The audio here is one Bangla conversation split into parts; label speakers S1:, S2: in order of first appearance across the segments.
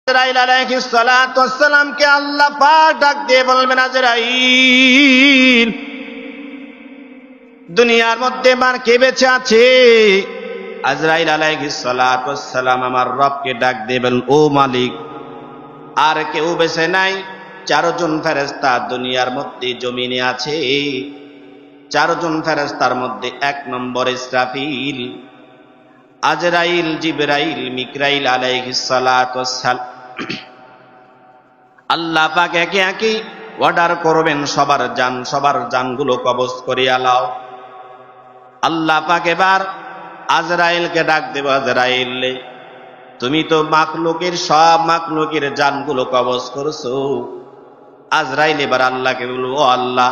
S1: আজরাইল আলাইহিস সালাতু ওয়াস সালামকে আল্লাহ পাক ডাক দিয়ে বলবেন, আজরাইল, দুনিয়ার মধ্যে বার কে বেঁচে আছে? আজরাইল আলাইহিস সালাতু ওয়াস সালাম আমার রবকে ডাক দিয়ে বলেন, ও মালিক, আর কেউ বেঁচে নাই। চারজন ফেরেশতা দুনিয়ার মধ্যে জমিনে আছে। চারজন ফেরেশতার মধ্যে এক নম্বর ইসরাফিল, আজরাইল, জিবরাইল, মিকরাইল আলাইহিস সালাতু ওয়াস সালাম। আল্লাহ পাক একে একে অর্ডার করবেন, সবার জানগুলো কবজ করিয়া লাও। আল্লাহ পাক এবার আজরাইলকে ডাক দেব, আজরাইল, তুমি তো সব মাখলুকের জানগুলো কবজ করছো। আজরাইল এবার আল্লাহকে বলল, ও আল্লাহ,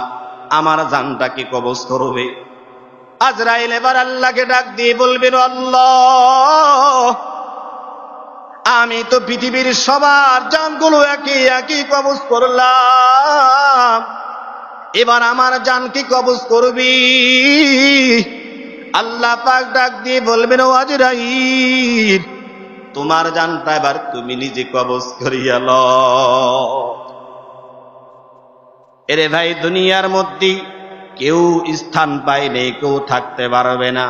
S1: আমার জানটা কি কবজ করবে? আজরাইল এবার আল্লাহকে ডাক দিয়ে বলবেন, আল্লাহ, আমি তো পৃথিবীর সবার জানগুলো একই একই কবজ করলাম, এবার আমার জান কি কবজ করবি? আল্লাহ পাক ডাক দিয়ে বলবেন, ও আজরাইল, তোমার জানটা এবার তুমি নিজে কবজ করিয়া লও। এরে ভাই, দুনিয়ার মধ্যে কেউ স্থান পায় নেই, কেউ থাকতে পারবে না।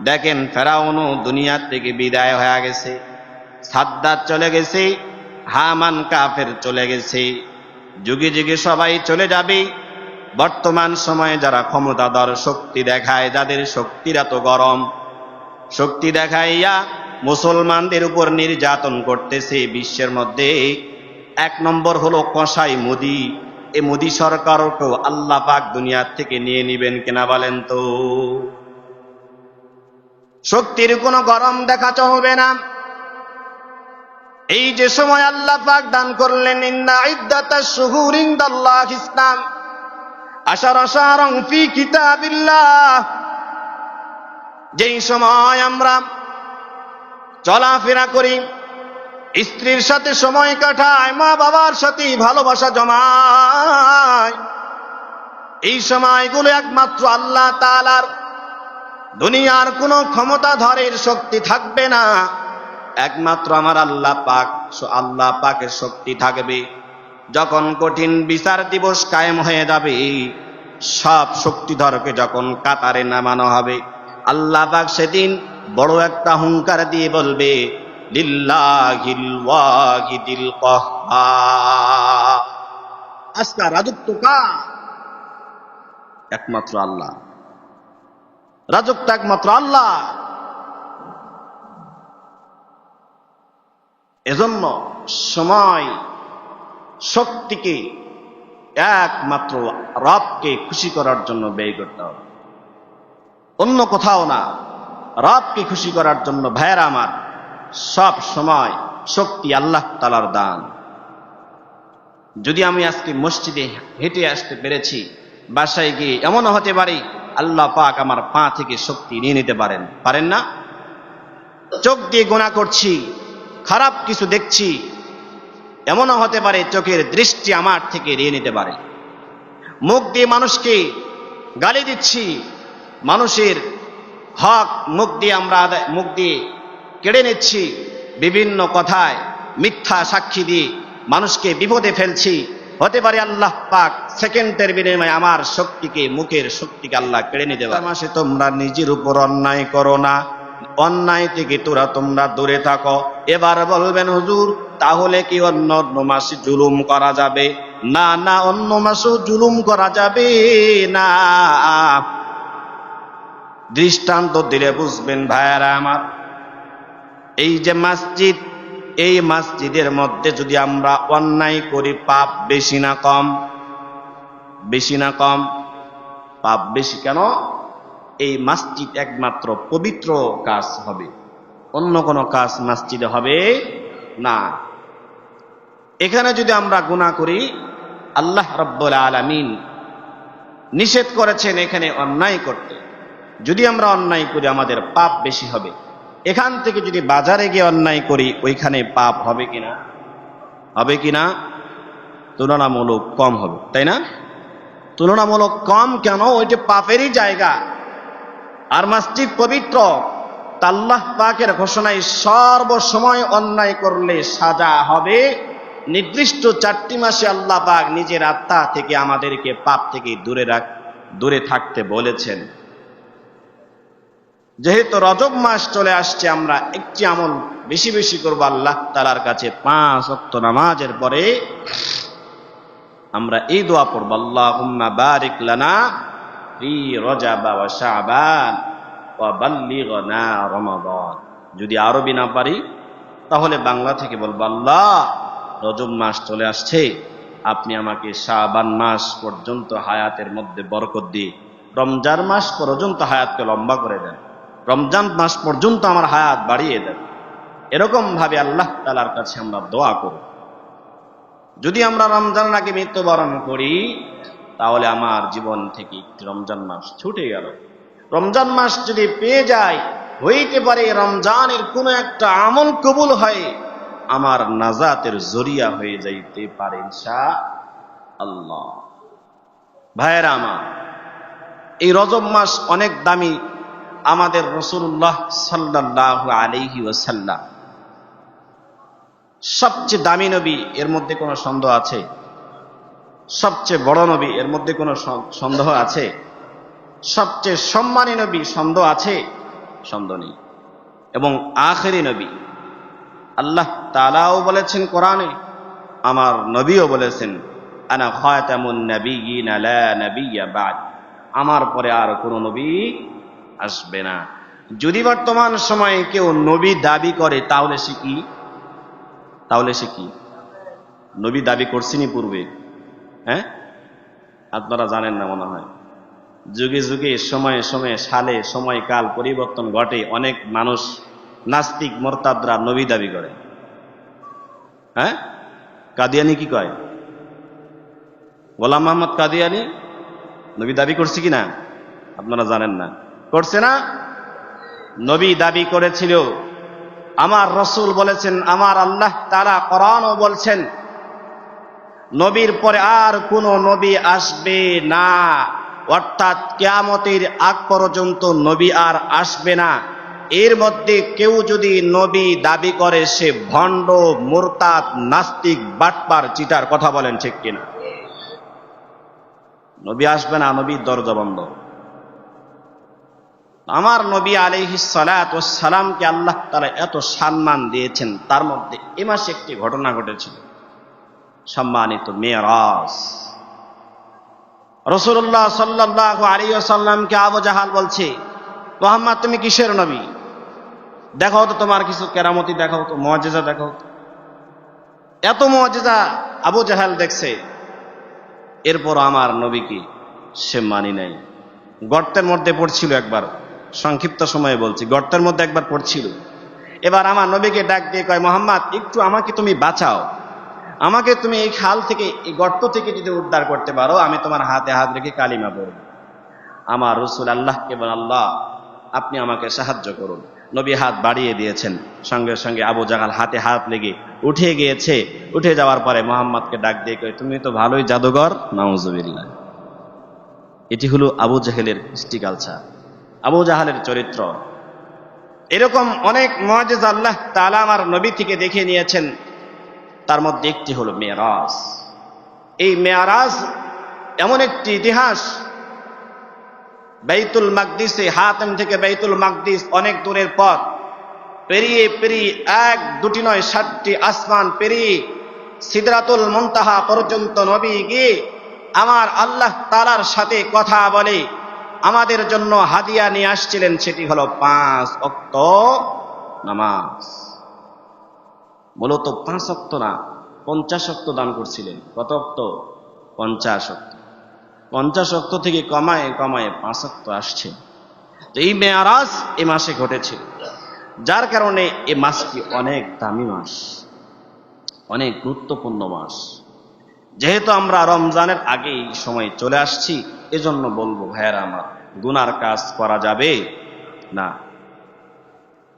S1: দেখেন, ফেরাউনও দুনিয়া থেকে বিদায় হয়ে গেছে, সাদ্দাত চলে গেছে, হামান কাফের চলে গেছে, যুগে যুগে সবাই চলে যাবে। বর্তমান সময়ে যারা ক্ষমতাধর শক্তি দেখায়, যাদের শক্তির এত গরম, শক্তি দেখাইয়া মুসলমানদের উপর নির্যাতন করতেছে বিশ্বের মধ্যে, এক নম্বর হলো কসাই মোদি। এই মোদি সরকারকেও আল্লাহ পাক দুনিয়া থেকে নিয়ে নিবেন কিনা বলেন তো? শক্তির কোনো গরম দেখা চলবে না। এই যে সময় আল্লাহ পাক দান করলেন, ইন্না ইদ্দাতাশ শুহুরি ইনদাল্লাহি ইসলাম আশারা শাহরান ফি কিতাবিল্লাহ, যেই সময় আমরা চলাফেরা করি, স্ত্রীর সাথে সময় কাটায়, মা বাবার সাথে ভালোবাসা জমায়, এই সময়গুলো একমাত্র আল্লাহ তাআলার, দুনিয়ার কোনো ক্ষমতাধরের শক্তি থাকবে না, একমাত্র আমার আল্লাহ পাকের শক্তি থাকবে। যখন কঠিন বিচার দিবস কায়েম হয়ে যাবে, সব শক্তিধরকে যখন কাতারে নামানো হবে, আল্লাহ পাক সেদিন বড় একটা হুঙ্কার দিয়ে বলবে, লিল্লাহিল ওয়াহিদিল কাহ্হার, আজকে রাজত্ব কার? একমাত্র আল্লাহ, রাজত্ব একমাত্র আল্লাহ। এজন্য সময় শক্তিকে একমাত্র রবকে খুশি করার জন্য ব্যয় করতে হবে, অন্য কোথাও না। রবকে খুশি করার জন্য ভাইয়েরা আমার, সব সময় শক্তি আল্লাহ তাআলার দান। যদি আমি আজকে মসজিদে হেঁটে আসতে পেরেছি, বাসায় গিয়ে এমনও হতে পারে আল্লাহ পাক আমার পা থেকে শক্তি নিয়ে নিতে পারেন না? চোখ দিয়ে গুনাহ করছি, খারাপ কিছু দেখছি, এমনও হতে পারে চোখের দৃষ্টি আমার থেকে নিয়ে নিতে পারে। মুখ দিয়ে মানুষকে গালি দিচ্ছি, মানুষের হক মুখ দিয়ে কেড়ে নিচ্ছি, বিভিন্ন কথায় মিথ্যা সাক্ষী দিয়ে মানুষকে বিপদে ফেলছি। হতে পারে আল্লাহ পাক সেকেন্ডের বিনিময়ে আমার শক্তিকে, মুখের শক্তিকে আল্লাহ কেড়ে নিতে পারে। মাসে তোমরা নিজের উপর অন্যায় করো না, অন্যায় থেকে তোমরা দূরে থাকো। এবার বলবেন, হুজুর, তাহলে কি অন্য মাসে জুলুম করা যাবে? না না, অন্য মাসেও জুলুম করা যাবে না। দৃষ্টান্ত দিলে বুঝবেন ভাইয়ারা আমার। এই যে মসজিদ, এই মসজিদের মধ্যে যদি আমরা অন্যায় করি, পাপ বেশি না কম? বেশি না কম? পাপ বেশি কেন? এই মসজিদ একমাত্র পবিত্র কাজ হবে, অন্য কোনো কাজ মসজিদে হবে না। এখানে যদি আমরা গুনাহ করি, আল্লাহ রাব্বুল আলামিন নিষেধ করেছেন এখানে অন্যায় করতে। যদি আমরা অন্যায় করি, আমাদের পাপ বেশি হবে। এখান থেকে যদি বাজারে গিয়ে অন্যায় করি, ওইখানে পাপ হবে কিনা? হবে কিনা? তুলনামূলক কম হবে, তাই না? তুলনামূলক কম কেন? ওইটা পাপেরই জায়গা, আর মসজিদ পবিত্র, তা আল্লাহ পাকের ঘোষণায় সর্বসময় অন্যায় করলে সাজা হবে। নির্দিষ্ট 4টি মাসে আল্লাহ পাক নিজের আত্মা থেকে আমাদেরকে পাপ থেকে দূরে থাকতে বলেছেন। যেহেতু রজব মাস চলে আসছে, আমরা একটি আমল বেশি বেশি করবো আল্লাহ তাআলার কাছে। 5 ওয়াক্ত নামাজের পরে আমরা এই দোয়া পড়ব, আল্লাহুম্মা বারিক লানা ফি রজব ওয়া শাবান ওয়া বাল্লিগনা রমাদান। যদি আরবি না পারি তাহলে বাংলা থেকে বলবো, আল্লাহ রজব মাস চলে আসছে, আপনি আমাকে শাবান মাস পর্যন্ত হায়াতের মধ্যে বরকত দিয়ে রমজান মাস পর্যন্ত হায়াতকে লম্বা করে দেন, রমজান মাস পর্যন্ত আমার হায়াত বাড়িয়ে দেন। এরকম ভাবে আল্লাহ তাআলার কাছে আমরা দোয়া করি। যদি আমরা রমজানের আগে মৃত্যুবরণ করি তাহলে আমার জীবন থেকে একটি রমজান মাস ছুটে গেল। রমজান মাস যদি পেয়ে যায়, হইতে পারে রমজানের কোনো একটা আমল কবুল হয়, আমার নাজাতের জরিয়া হয়ে যাইতে পারে ইনশাআল্লাহ। ভাইয়েরা আমার, এই রজব মাস অনেক দামি। আমাদের রাসূলুল্লাহ সাল্লাল্লাহু আলাইহি ওয়াসাল্লাম সবচেয়ে দামি নবী, এর মধ্যে কোনো সন্দেহ আছে? সবচেয়ে বড় নবী, এর মধ্যে কোনো সন্দেহ আছে? সবচেয়ে সম্মানী নবী, সন্দেহ আছে? সন্দেহ নেই। এবং আখেরি নবী, আল্লাহ তাআলাও বলেছেন কোরআনে, আমার নবীও বলেছেন, আনা খাতামুন নাবিয়্যিন লা নাবিয়্যা বা'দ, আমার পরে আর কোনো নবী আসবে না। যদি বর্তমান সময়ে কেউ নবী দাবি করে তাহলে সে কি? নবী দাবি করছিনি পূর্বে? হ্যাঁ, আপনারা জানেন না মনে হয়। যুগে যুগে সময়ে সময়ে সালে সময় কাল পরিবর্তন ঘটে। অনেক মানুষ নাস্তিক মোরতাদরা নবী দাবি করে। হ্যাঁ, কাদিয়ানি কি কয়? গোলাম মোহাম্মদ কাদিয়ানি নবী দাবি করছে কিনা আপনারা জানেন না? করছে না? নবী দাবি করেছিল। আমার রাসূল বলেছেন, আমার আল্লাহ তাআলা কোরআনও বলছেন, নবীর পরে আর কোন নবী আসবে না, অর্থাৎ কিয়ামতের আগ পর্যন্ত নবী আর আসবে না। এর মধ্যে কেউ যদি নবী দাবি করে সে ভণ্ড, মুরতাদ, নাস্তিক, বাটপার, চিটার। কথা বলেন ঠিক কিনা? নবী আসবে না, নবীর দরজা বন্ধ। আমার নবী আলাইহিস সালাতু ওয়াস সালামকে আল্লাহ তাআলা এত সম্মান দিয়েছেন, তার মধ্যে এ মাসে একটি ঘটনা ঘটেছিল, সম্মানিত মেরাজ। রাসূলুল্লাহ সাল্লাল্লাহু আলাইহি ওয়াসাল্লামকে আবু জাহাল বলছে, মুহাম্মদ তুমি কিসের নবী? দেখাও তো তোমার কিছু কেরামতি, দেখাও তো, মুআজিজা দেখাও তো। এত মুআজিজা আবু জাহাল দেখছে, এরপর আমার নবীকে সে মানি নাই। গর্তের মধ্যে পড়ছিল একবার, সংক্ষিপ্ত সময়ে বলছি, গর্তের মধ্যে একবার পড়ছিল। এবার আমার নবীকে ডাক দিয়ে কয়, মুহাম্মদ একটু আমাকে তুমি বাঁচাও, আমাকে তুমি এই খাল থেকে, এই গর্ত থেকে যদি উদ্ধার করতে পারো, আমি তোমার হাতে হাত রেখে কালিমা পড়ব। আমার রাসূল আল্লাহকে বলেন, আল্লাহ আপনি আমাকে সাহায্য করুন। নবী হাত বাড়িয়ে দিয়েছেন, সঙ্গে সঙ্গে আবু জাহাল হাতে হাত লেগে উঠে গিয়েছে। উঠে যাওয়ার পরে মুহাম্মদকে ডাক দিয়ে কয়, তুমি তো ভালোই জাদুঘর। নাউজুবিল্লাহ। এটি হলো আবু জাহেলের কৃষ্টি কালচার, আবু জাহালের চরিত্র। এরকম অনেক মুআজিজা আল্লাহ তাআলা আমার নবী থেকে দেখে নিয়েছেন, তার মধ্যে একটি হলো মেরাজ। এই মেরাজ এমন একটি ইতিহাস, বাইতুল মাকদিসে, হাতেম থেকে বাইতুল মাকদিস অনেক দূরের পথ পেরিয়ে পেরিয়ে, 1 2টি নয় 7টি আসমান পেরিয়ে সিদরাতুল মুনতাহা পর্যন্ত নবী গিয়ে আমার আল্লাহ তাআলার সাথে কথা বলে আমাদের জন্য হাদিয়া নিয়ে আসছিলেন। সেটি হলো 5 ওয়াক্ত নামাজ। মূলত 5 ওয়াক্ত না, 50 ওয়াক্ত দান করছিলেন। কত ওয়াক্ত? 50 ওয়াক্ত। 50 ওয়াক্ত থেকে কমায় কমায় 5 ওয়াক্ত আসছে। তো এই মেরাজ এই মাসে ঘটেছিল, যার কারণে এই মাসটি অনেক দামি মাস, অনেক গুরুত্বপূর্ণ মাস। যেহেতু আমরা রমজানের আগেই সময় চলে আসছি, এজন্য বলবো ভাইয়েরা আমার, গুনার কাজ করা যাবে না।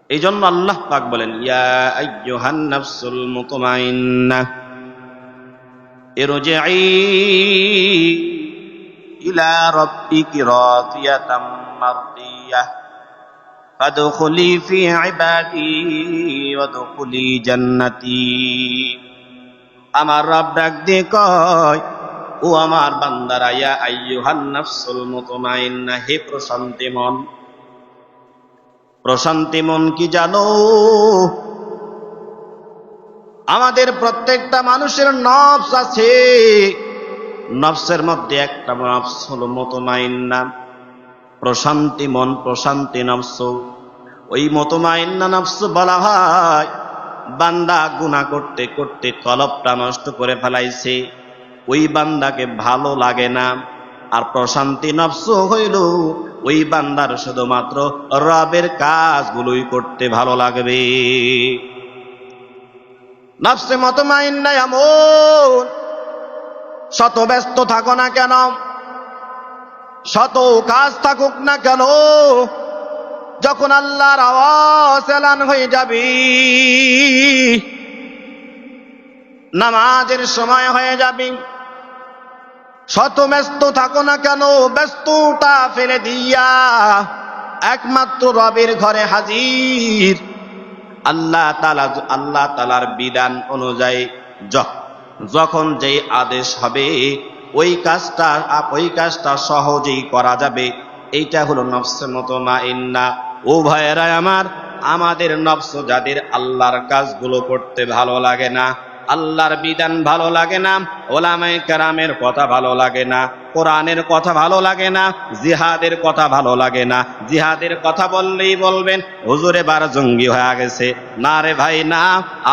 S1: এই জন্য আল্লাহ পাক বলেন, ইয়া আইয়ুহান নাফসুল মুতমাইন্নাহ ইরজিই ইলা রাব্বিকি রাদিয়াতাম মারদিয়াহ ফাদখুলি ফি ইবাদি ওয়াদখুলি জান্নাতি। আমার রব ডাক দিয়ে কয়, ও আমার বান্দারা, ইয়া আইয়ুহান নাফসুল মুতমাইন্নাহ, হে প্রশান্তি মন। প্রশান্তি মন কি জানো? আমাদের প্রত্যেকটা মানুষের নফস আছে। নফসের মধ্যে একটা নফস হলো মুতমাইন্নাহ, প্রশান্তি মন, প্রশান্তি নফস। ওই মুতমাইন্নাহ নফস বলা হয় বান্দা গুনাহ করতে করতে কলবটা নষ্ট করে ফেলাইছে, ওই বান্দাকে ভালো লাগে না। আর প্রশান্তি নফস হইল ওই বান্দার শুধুমাত্র রবের কাজগুলোই করতে ভালো লাগবে। নফসে মুতমাইন্নাহ এমন, শত ব্যস্ত থাকো না কেন, শত কাজ থাকুক না কেন, যখন আল্লাহর আওয়াজ এলান হয়ে যাবে, নামাজের সময় হয়ে যাবে, শত ব্যস্ত থাকো না কেন, ব্যস্ততা ফেলে দিয়া একমাত্র রবের ঘরে হাজির। আল্লাহ তাআলার বিধান অনুযায়ী যখন যেই আদেশ হবে ওই কাজটা সহজেই করা যাবে। এইটা হলো নফসে মুতমাইন্নাহ। ও ভাইয়েরা আমার, আমাদের নফস যাদের আল্লাহর কাজগুলো করতে ভালো লাগে না, আল্লাহর বিধান ভালো লাগে না, ওলামায়ে কেরামের কথা ভালো লাগে না, কোরআনের কথা ভালো লাগে না, জিহাদের কথা ভালো লাগে না। জিহাদের কথা বললেই বলবেন হুজুর এবার জঙ্গি হয়ে গেছে। না রে ভাই না,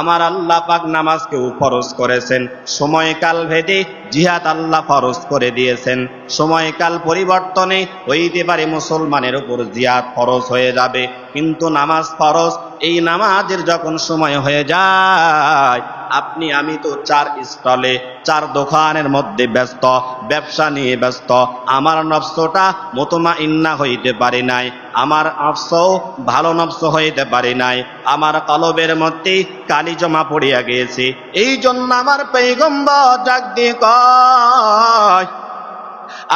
S1: আমার আল্লাহ পাক নামাজকেও ফরজ করেছেন, সময়কাল ভেদে জিহাদ আল্লাহ ফরজ করে দিয়েছেন। সময়কাল পরিবর্তনে হইতে পারে মুসলমানের উপর জিহাদ ফরজ হয়ে যাবে, কিন্তু নামাজ ফরজ। এই নামাজের যখন সময় হয়ে যায়, আপনি আমি তো 4 স্টলে 4 দোকানের মধ্যে ব্যস্ত, ব্যবসা নিয়ে ব্যস্ত। আমার নফসটা মুতমাইন্নাহ হইতে পারে নাই, আমার নফসও ভালো নফস হইতে পারে নাই, আমার কলবের মধ্যে কালি জমা পড়িয়া গিয়েছে। এই জন্য আমার পয়গম্বর ডাক দিয়ে কয়,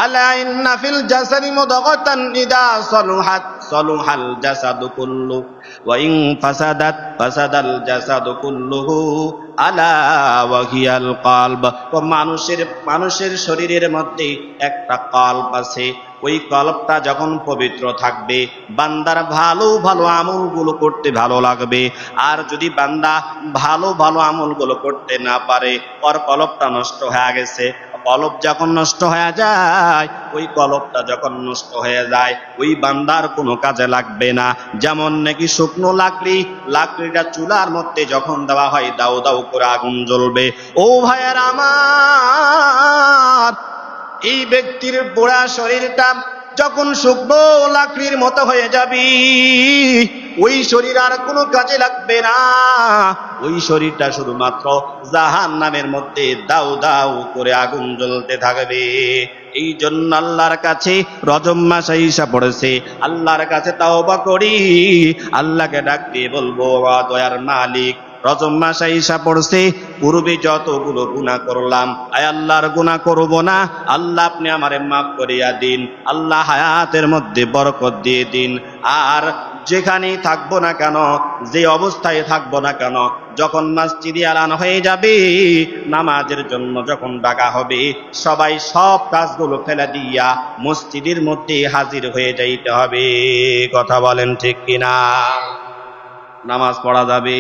S1: আলা ইন্না ফিল জাসাদি মুদগাতান ইদা সালুহাত সালুহাল জাসাদু কুল্লু ওয়া ইন ফাসাদাত ফাসাদাল জাসাদু কুল্লুহু আলা ওয়া হিয়াল কলব। ও মানুষের শরীরের মধ্যে একটা কলব আছে, ওই কলবটা যখন পবিত্র থাকবে, বান্দার ভালো ভালো আমলগুলো করতে ভালো লাগবে। আর যদি বান্দা ভালো ভালো আমলগুলো করতে না পারে, ওর কলবটা নষ্ট হয়ে গেছে। কলব যখন নষ্ট হয়ে যায়, ওই কলবটা যখন নষ্ট হয়ে যায়, ওই বান্দার কোনো কাজে লাগবে না। যেমন নাকি শুকনো লাকড়িটা চুলার মধ্যে যখন দেওয়া হয়, দাউ দাউ করে আগুন জ্বলবে। ও ভাইয়ের আমার, এই ব্যক্তির পোড়া শরীরটা যখন শুকনো লাকড়ির মতো হয়ে যাবে, ওই শরীর আর কোনো কাজে লাগবে না। ওই শরীরটা শুধুমাত্র জাহান্নামের মধ্যে দাউ দাউ করে আগুন জ্বলতে থাকবে। এই জন্য আল্লাহর কাছে রজব মাস আইসা পড়েছে, আল্লাহর কাছে তাওবা করি, আল্লাহকে ডাক দিয়ে বলবো, দয়ার মালিক, রজব মাস আইসা পড়ছে, পূর্বে যতগুলো গুনাহ করলাম, আয় আল্লাহর গুনাহ করব না। আল্লাহ আপনি আমারে মাফ করিয়া দিন। আল্লাহ হায়াতের মধ্যে বরকত দিয়ে দিন। আর যেখানেই থাকবো না কেন, যে অবস্থায় থাকবো না কেন, যখন মসজিদে এলান হয়ে যাবে, নামাজের জন্য যখন ডাকা হবে, সবাই সব কাজগুলো ফেলে দিয়া মসজিদের মধ্যে হাজির হয়ে যাইতে হবে। কথা বলেন ঠিক কিনা? নামাজ পড়া যাবে।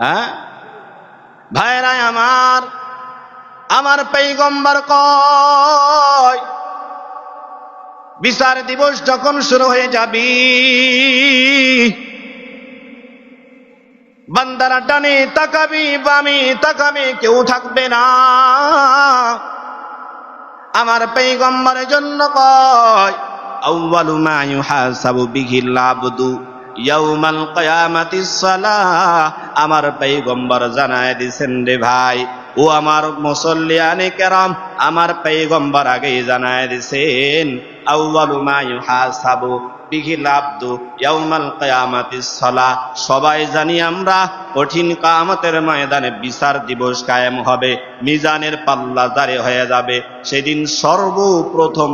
S1: হ্যাঁ ভাইরা আমার পয়গম্বর কয়, বিচার দিবস যখন শুরু হয়ে যাবে, বান্দারা ডানে তাকাবি, বামে তাকাবে, কেউ থাকবে না। আমার পয়গম্বরের জন্য কয়, আউয়ালু মা ইউহাসাবু বিহিল আবদু ইয়াউমাল কিয়ামাতিস সালাহ। আমার পয়গম্বর জানায় দিয়েছেন রে ভাই, ও আমার মুসল্লিয়ানে কেরাম, আমার পয়গম্বর আগেই জানায় দিয়েছেন, আউয়ালু মা ইউহাসাবু বিহিল আবদু ইয়াউমাল কিয়ামাতিস সালাহ। সবাই জানি আমরা কঠিন কিয়ামতের ময়দানে বিচার দিবস কায়েম হবে, মিজানের পাল্লা জারি হয়ে যাবে। সেদিন সর্বপ্রথম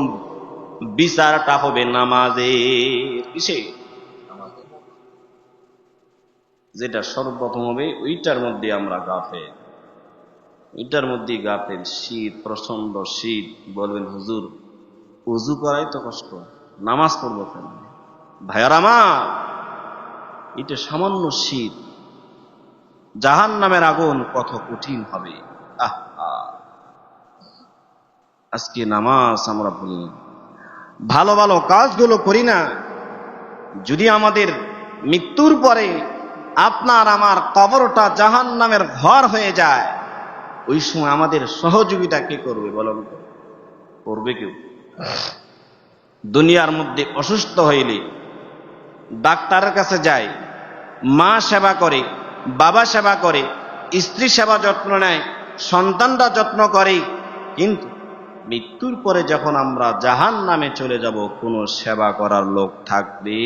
S1: বিচারটা হবে নামাজে। কিসে? যেটা সর্বপ্রথম হবে ওইটার মধ্যে আমরা গাফেল, ওইটার মধ্যে গাফেল। শীত, প্রচন্ড শীত, বলবেন হুজুর উজু করাই তো কষ্ট, নামাজ পড়বো কেন? ভাইয়ার আমার, এটা সামান্য শীত, জাহান্নামের আগুন কত কঠিন হবে। আজকে নামাজ আমরা ভুলি না, ভালো ভালো কাজগুলো করি না। যদি আমাদের মৃত্যুর পরে আপনার আমার কবরটা জাহান্নামের ঘর হয়ে যায়, ওই সময় আমাদের সহযোগিতা কে করবে বলুন? করবে কেউ? দুনিয়ার মধ্যে অসুস্থ হইলে ডাক্তারের কাছে যায়, মা সেবা করে, বাবা সেবা করে, স্ত্রী সেবা যত্ন নেয়, সন্তানরা যত্ন করে, কিন্তু মৃত্যুর পরে যখন আমরা জাহান্নামে চলে যাব, কোনো সেবা করার লোক থাকবে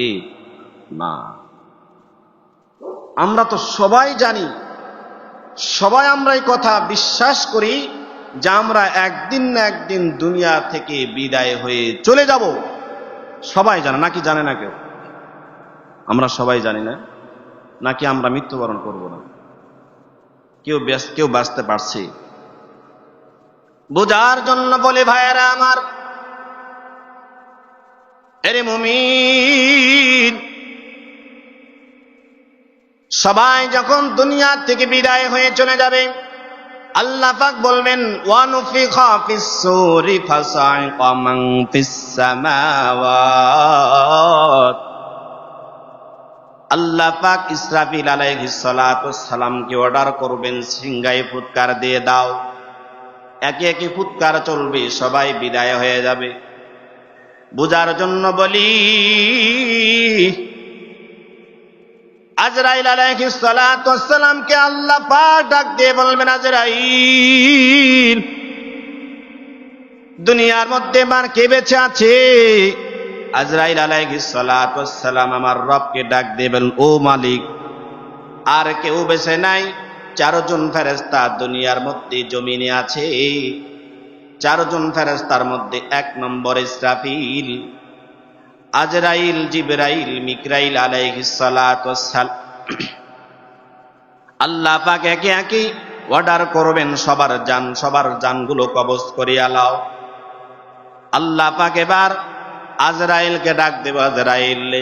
S1: না। আমরা তো সবাই জানি, সবাই আমরা এই কথা বিশ্বাস করি যে আমরা একদিন না একদিন দুনিয়া থেকে বিদায় হয়ে চলে যাব। সবাই জানে নাকি জানে না কেউ? আমরা সবাই জানি না নাকি আমরা মৃত্যুবরণ করব না? কেউ বাঁচতে পারছে? বোঝার জন্য বলে ভাইয়েরা আমার, এরে মুমিন, সবাই যখন দুনিয়া থেকে বিদায় হয়ে চলে যাবে, আল্লাহ পাক বলবেন ওয়ানুফিখা ফিস-সূরি ফাসাইকা মান ফিস-সামাওয়াত। আল্লাহ পাক ইসরাফিল আলাইহিস সালাতু ওয়াস সালামকে অর্ডার করবেন, সিংহায় ফুৎকার দিয়ে দাও। একে একে ফুৎকার চলবে, সবাই বিদায় হয়ে যাবে। বুঝার জন্য বলি, আজরাইল আলাইহিস সালাতু ওয়াস সালামকে আল্লাহ পাক ডাক দিয়ে বলবেন, আজরাইল, দুনিয়ার মধ্যে আমার কে বেঁচে আছে? আজরাইল আলাইহিস সালাতু ওয়াস সালাম আমার রবকে ডাক দেবেন, ও মালিক, আর কেউ বেঁচে নাই। চারজন ফেরেশতা দুনিয়ার মধ্যে জমিনে আছে। চারজন ফেরেশতার মধ্যে এক নম্বর ইসরাফিল, আজরাইল, জিবরাইল, মিকরাইল আলাইহিস সালাতু ওয়াস সালাম। আল্লাহ পাক একে একে অর্ডার করবেন, সবার জানগুলো কবজ করিয়া লাও। আল্লাহ পাক এবার আজরাইলকে ডাক দেব, আজরাইল,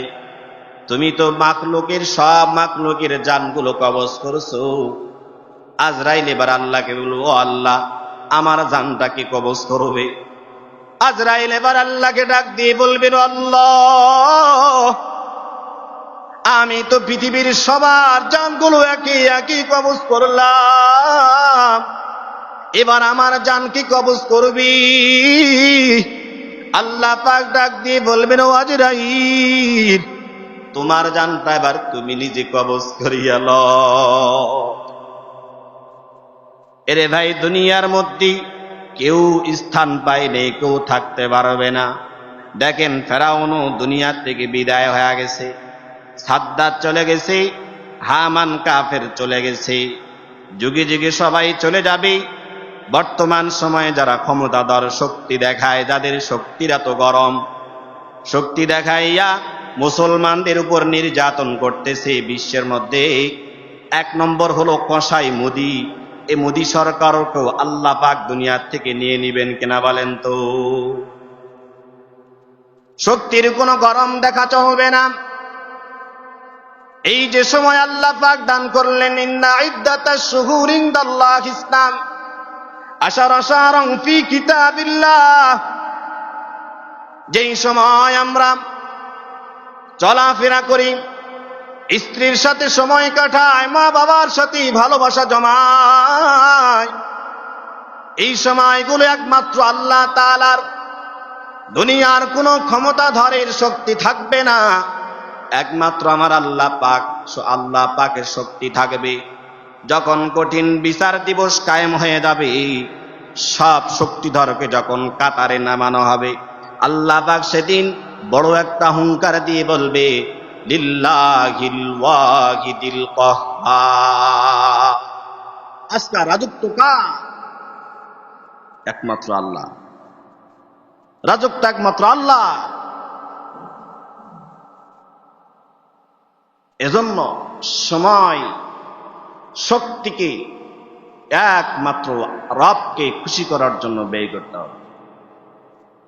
S1: তুমি তো সব মাখলুকের জানগুলো কবজ করছো। আজরাইল এবার আল্লাহকে বলবো, ও আল্লাহ, আমার জানটাকে কবজ করবে। আজরাইল এবার আল্লাহকে ডাক দিয়ে বলবেন, আল্লাহ, আমি তো পৃথিবীর সবার জানগুলো একে একে কবজ করলাম, এবার আমার জান কি কবজ করবি? আল্লাহ পাক ডাক দিয়ে বলবেন, ও আজরাইল, তোমার জানটা এবার তুমি নিজে কবজ করিয়া লও। এরে ভাই, দুনিয়ার মধ্যে কেউ স্থান পাইলে কেউ থাকতে পারবে না। দেখেন, ফেরাউনও দুনিয়া থেকে বিদায় হয়ে গেছে, সাদ্দাত চলে গেছে, হামান কাফের চলে গেছে, যুগে যুগে সবাই চলে যাবে। বর্তমান সময়ে যারা ক্ষমতাধর শক্তি দেখায়, যাদের শক্তির এত গরম, শক্তি দেখাইয়া মুসলমানদের উপর নির্যাতন করতেছে বিশ্বের মধ্যে, এক নম্বর হলো কসাই মোদি। এই মোদি সরকারকেও আল্লাহ পাক দুনিয়ার থেকে নিয়ে নিবেন কিনা বলেন তো? শক্তির কোনো গরম দেখা চলবে না। এই যে সময় আল্লাহ পাক দান করলেন, ইন্না ইদ্দাতাশ শুহুরি ইনদাল্লাহিস ইসলাম আশারা শাহরান ফি কিতাবিল্লাহ। যেই সময় আমরা চলাফেরা করি, স্ত্রীর সাথে সময় কাটায়, মা বাবার সাথে ভালোবাসা জমায়, এই সময়গুলো একমাত্র আল্লাহ তাআলার, দুনিয়ার কোনো ক্ষমতাধরের শক্তি থাকবে না, একমাত্র আমার আল্লাহ পাকের শক্তি থাকবে। যখন কঠিন বিচার দিবস কায়েম হয়ে যাবে, সব শক্তিধরকে যখন কাতারে নামানো হবে, আল্লাহ পাক সেদিন বড় একটা হুঙ্কার দিয়ে বলবে, লিল্লাহিল ওয়াহিদিল কাহ্হার। আজকে রাজত্ব কার? একমাত্র আল্লাহ। রাজত্ব একমাত্র আল্লাহ। এজন্য সময় শক্তিকে একমাত্র রবকে খুশি করার জন্য ব্যয় করতে হবে,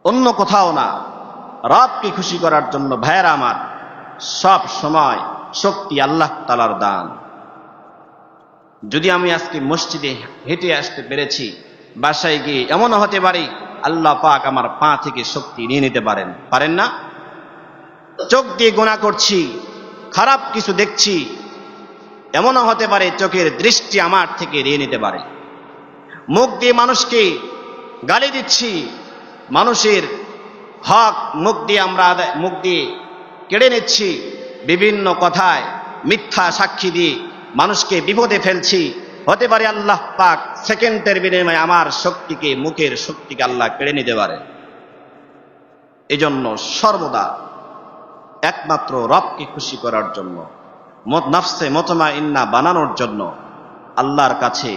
S1: অন্য কোথাও না। রবকে খুশি করার জন্য ভাইয়েরা আমার সব সময় শক্তি আল্লাহ তাআলার দান। যদি আমি আজকে মসজিদে হেঁটে আসতে পেরেছি, বাসায় গিয়ে এমনও হতে পারে আল্লাহ পাক আমার পা থেকে শক্তি নিয়ে নিতে পারেন, পারেন না? চোখ দিয়ে গুনাহ করছি, খারাপ কিছু দেখছি, এমনও হতে পারে চোখের দৃষ্টি আমার থেকে নিয়ে নিতে পারে। মুখ দিয়ে মানুষকে গালি দিচ্ছি, মানুষের হক মুখ দিয়ে কেড়ে নিচ্ছি, বিভিন্ন কথায় মিথ্যা সাক্ষী দিয়ে মানুষকে বিপদে ফেলছি। হতে পারে আল্লাহ পাক সেকেন্ডের বিনিময়ে আমার শক্তিকে, মুখের শক্তিকে আল্লাহ কেড়ে নিতে পারে। এজন্য সর্বদা একমাত্র রবকে খুশি করার জন্য, নফসে মুতমাইন্না বানানোর জন্য আল্লাহর কাছে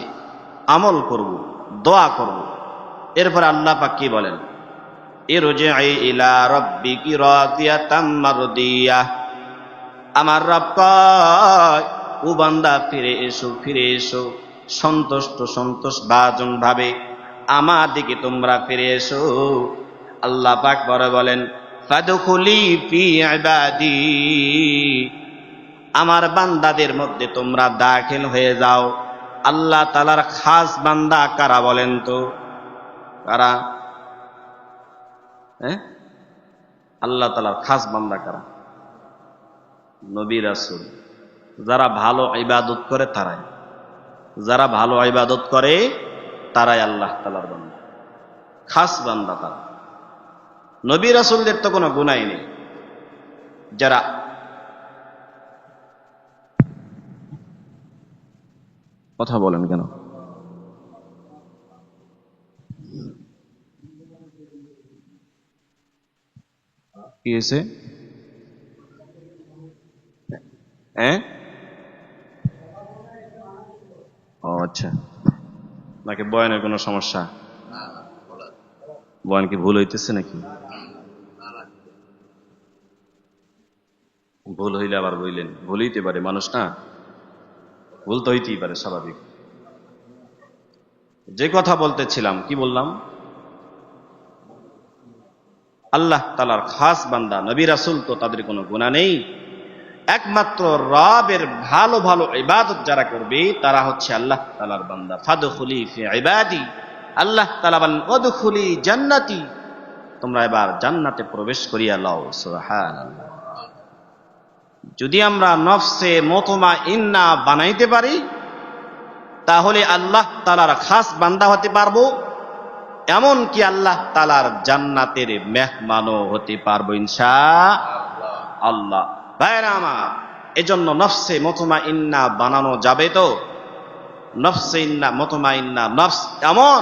S1: আমল করব, দোয়া করব। এরপর আল্লাহ পাক কি বলেন? ইরজিই ইলা রাব্বিকি রাদিয়াতাম মারদিয়া। আমার রব কয়, ও বান্দা ফিরে এসো সন্তোষ ভাজন ভাবে আমার দিকে তোমরা ফিরে এসো। আল্লাহ পাক বলেন, ফাদখুলি ফি ইবাদি, আমার বান্দাদের মধ্যে তোমরা দাখিল হয়ে যাও। আল্লাহ তাআলার খাস বান্দা কারা বলেন তো? কারা? আল্লাহ তাআলার খাস বান্দা কারা? নবী রাসূল। যারা ভালো ইবাদত করে তারাই, যারা ভালো ইবাদত করে তারাই আল্লাহ তাআলার বান্দা, খাস বান্দা তারা। নবী রাসূলদের তো কোনো গুনাহ নেই। যারা কথা বলেন কেন? কি হয়েছে? ও আচ্ছা, নাকি বয়ানের কোনো সমস্যা? বয়ান কি ভুল হইতেছে নাকি? ভুল হইলে আবার বইলেন, ভুল হইতে পারে, মানুষ না, ভুল তো হইতেই পারে, স্বাভাবিক। যে কথা বলতেছিলাম, কি বললাম? আল্লাহ তাআলার খাস বান্দা নবী রাসূল তো তাদের কোনো গুনাহ নেই। একমাত্র রবের ভালো ভালো ইবাদত যারা করবে তারা হচ্ছে আল্লাহ তাআলার বান্দা। ফাদখুলি ফি ইবাদি, আল্লাহ তাআলা বলেন উদখুলি জান্নাতি, তোমরা এবার জান্নাতে প্রবেশ করিয়া লও। সুবহানাল্লাহ। যদি আমরা নফসে মুতমাইন্না বানাইতে পারি তাহলে আল্লাহ তাআলার খাস বান্দা হতে পারবো, এমন কি আল্লাহ তাআলার জান্নাতের মেহমানও হতে পারবো ইনশাআল্লাহ। ভাইরা আমার, এজন্য নফসে মুতমাইন্না বানানো যাবে তো? নফসে মুতমাইন্না নফস এমন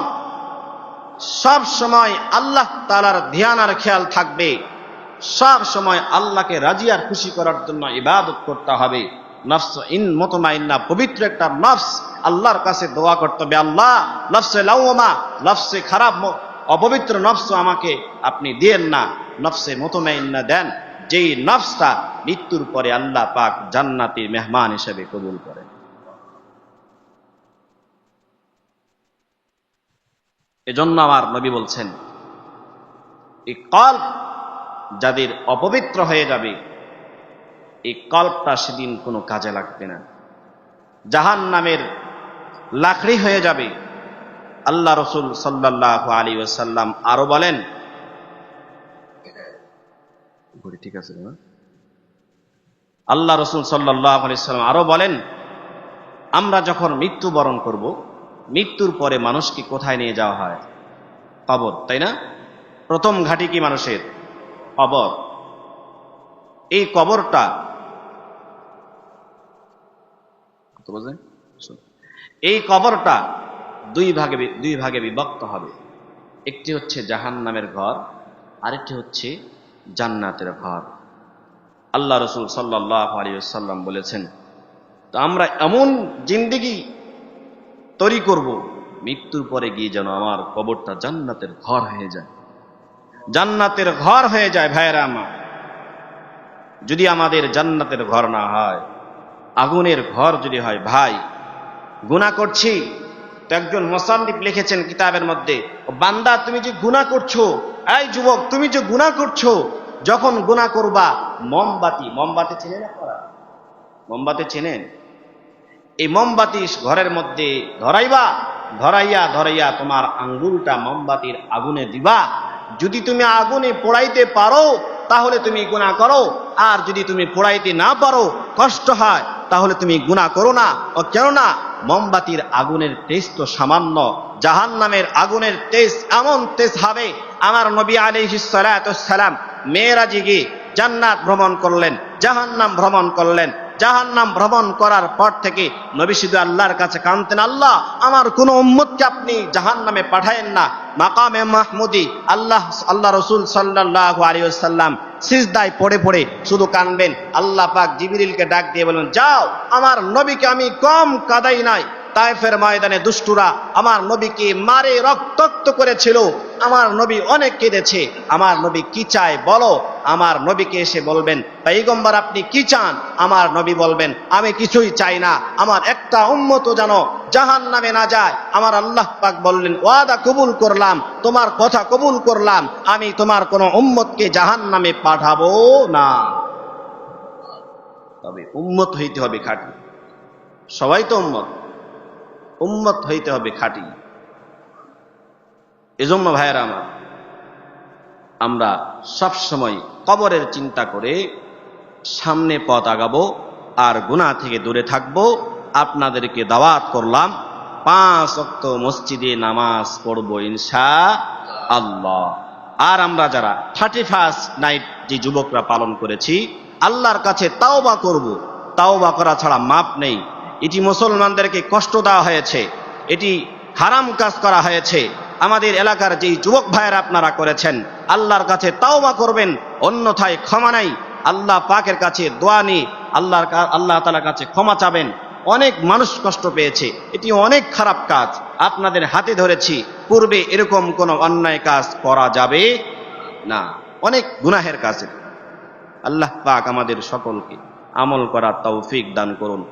S1: সব সময় আল্লাহ তাআলার ধ্যান আর খেয়াল থাকবে, সব সময় আল্লাহকে রাজি আর খুশি করার জন্য ইবাদত করতে হবে। নফস মুতমাইন্না পবিত্র একটা নফস, আল্লাহর কাছে দোয়া করতে হবে, আল্লাহ নফসে লাওয়ামা, নফসে খারাপ অপবিত্র নফস আমাকে আপনি দিয়েন না, নফসে মুতমাইন্না দেন, যেই নফসটা মৃত্যুর পরে আল্লাহ পাক জান্নাতের মেহমান হিসেবে কবুল করেন। এজন্য আমার নবী বলছেন, এই কল্ব যাদের অপবিত্র হয়ে যাবে, এই কল্বটা সেদিন কোনো কাজে লাগবে না, জাহান্নামের লাকড়ি হয়ে যাবে। আল্লাহ রাসূল সাল্লাল্লাহু আলাইহি ওয়াসাল্লাম আরো বলেন, ঠিক আছে না? আল্লাহ রাসূল সাল্লাল্লাহু আলাইহি ওয়াসাল্লাম আরো বলেন, আমরা যখন মৃত্যুবরণ করব, মৃত্যুর পরে মানুষকে কোথায় নিয়ে যাওয়া হয়? কবর, তাই না? প্রথম ঘাঁটি কি মানুষের? কবর। এই কবরটা এই কবরটা দুই ভাগে বিভক্ত হবে। একটি হচ্ছে জাহান্নামের ঘর, আরেকটি হচ্ছে জান্নাতের ঘর। আল্লাহ রাসূল সাল্লাল্লাহু আলাইহি ওয়াসাল্লাম বলেছেন, তো আমরা এমন জিন্দেগি তৈরি করব মৃত্যুর পরে গিয়ে যেন আমার কবরটা জান্নাতের ঘর হয়ে যায়, জান্নাতের ঘর হয়ে যায়। ভাইয়েরা আমার, যদি আমাদের জান্নাতের ঘর না হয় আগুনের ঘর যদি হয়, ভাই গুনাহ করছি তো একজন মুসান্নিফ লিখেছেন কিতাবের মধ্যে, বান্দা তুমি যে গুনাহ করছো, এই যুবক তুমি যে গুনাহ করছো, যখন গুনাহ করবা মোমবাতি চেনেন আপনারা? মোমবাতি চেনেন? এই মোমবাতি ঘরের মধ্যে ধরাইয়া তোমার আঙ্গুলটা মোমবাতির আগুনে দিবা। যদি তুমি আগুনে পোড়াইতে পারো তাহলে তুমি গুনাহ করো, আর যদি তুমি পোড়াইতে না পারো, কষ্ট হয়, তাহলে তুমি গুনাহ করো না। ও কেননা মোমবাতির আগুনের তেজ তো সামান্য, জাহান্নামের আগুনের তেজ এমন তেজ হবে। আমার নবী আলাইহিস সালাতু ওয়াস সালাম মেরাজে গিয়ে জান্নাত ভ্রমণ করলেন, জাহান্নাম ভ্রমণ করলেন। জাহান্নাম ভ্রমণ করার পর থেকে নবী শুধু আল্লাহর কাছে কাঁদতেন, আল্লাহ আমার কোন উম্মতকে আপনি জাহান্নামে পাঠায়েন না। মাকামে মাহমুদি আল্লাহ রাসূল সাল্লাল্লাহু আলাইহি ওয়াসাল্লাম সিজদায় পড়ে পড়ে শুধু কাঁদবেন। আল্লাহ পাক জিবরিলকে ডাক দিয়ে বলেন, যাও, আমার নবীকে আমি কম কাঁদাই নাই। তায়েফের ময়দানে দুষ্টুরা আমার নবীকে মারে রক্তাক্ত করেছিল, আমার নবী অনেক কেঁদেছে। আমার নবী কি চায় বলো? আমার নবীকে এসে বলবেন, পয়গম্বর আপনি কি চান? আমার নবী বলবেন, আমি কিছুই চাই না, আমার একটা উম্মতও যেন জাহান্নামে না যায়। আমার আল্লাহ পাক বললেন, ওয়াদা কবুল করলাম, তোমার কথা কবুল করলাম, আমি তোমার কোনো উম্মতকে জাহান্নামে পাঠাবো না। তবে উম্মত হইতে হবে খাঁটি। সবাই তো উম্মত হইতে হবে খাঁটি। এজন্য ভাইয়েরা আমার, আমরা সব সময় কবরের চিন্তা করে সামনে পথ আগাবো আর গুনাহ থেকে দূরে থাকবো। আপনাদেরকে দাওয়াত করলাম, 5 ওয়াক্ত মসজিদে নামাজ পড়বো ইনশাআল্লাহ। আর আমরা যারা 31st নাইট যে যুবকরা পালন করেছি, আল্লাহর কাছে তাওবা করব। তাওবা করা ছাড়া মাপ নেই। এটি মুসলমানদেরকে কষ্ট দেওয়া হয়েছে, এটি হারাম কাজ করা হয়েছে। আমাদের এলাকার যেই যুবক ভাইয়েরা আপনারা করেছেন, আল্লাহর কাছে তাওবা করবেন, অন্যথায় ক্ষমা নাই। আল্লাহ পাকের কাছে দোয়া নিয়ে আল্লাহ তাআলার কাছে ক্ষমা চাবেন। অনেক মানুষ কষ্ট পেয়েছে, এটি অনেক খারাপ কাজ, আপনাদের হাতে ধরেছি। পূর্বে এরকম কোনো অন্যায় কাজ করা যাবে না, অনেক গুনাহের কাজ। আল্লাহ পাক আমাদের সকলকে আমল করার তৌফিক দান করুন।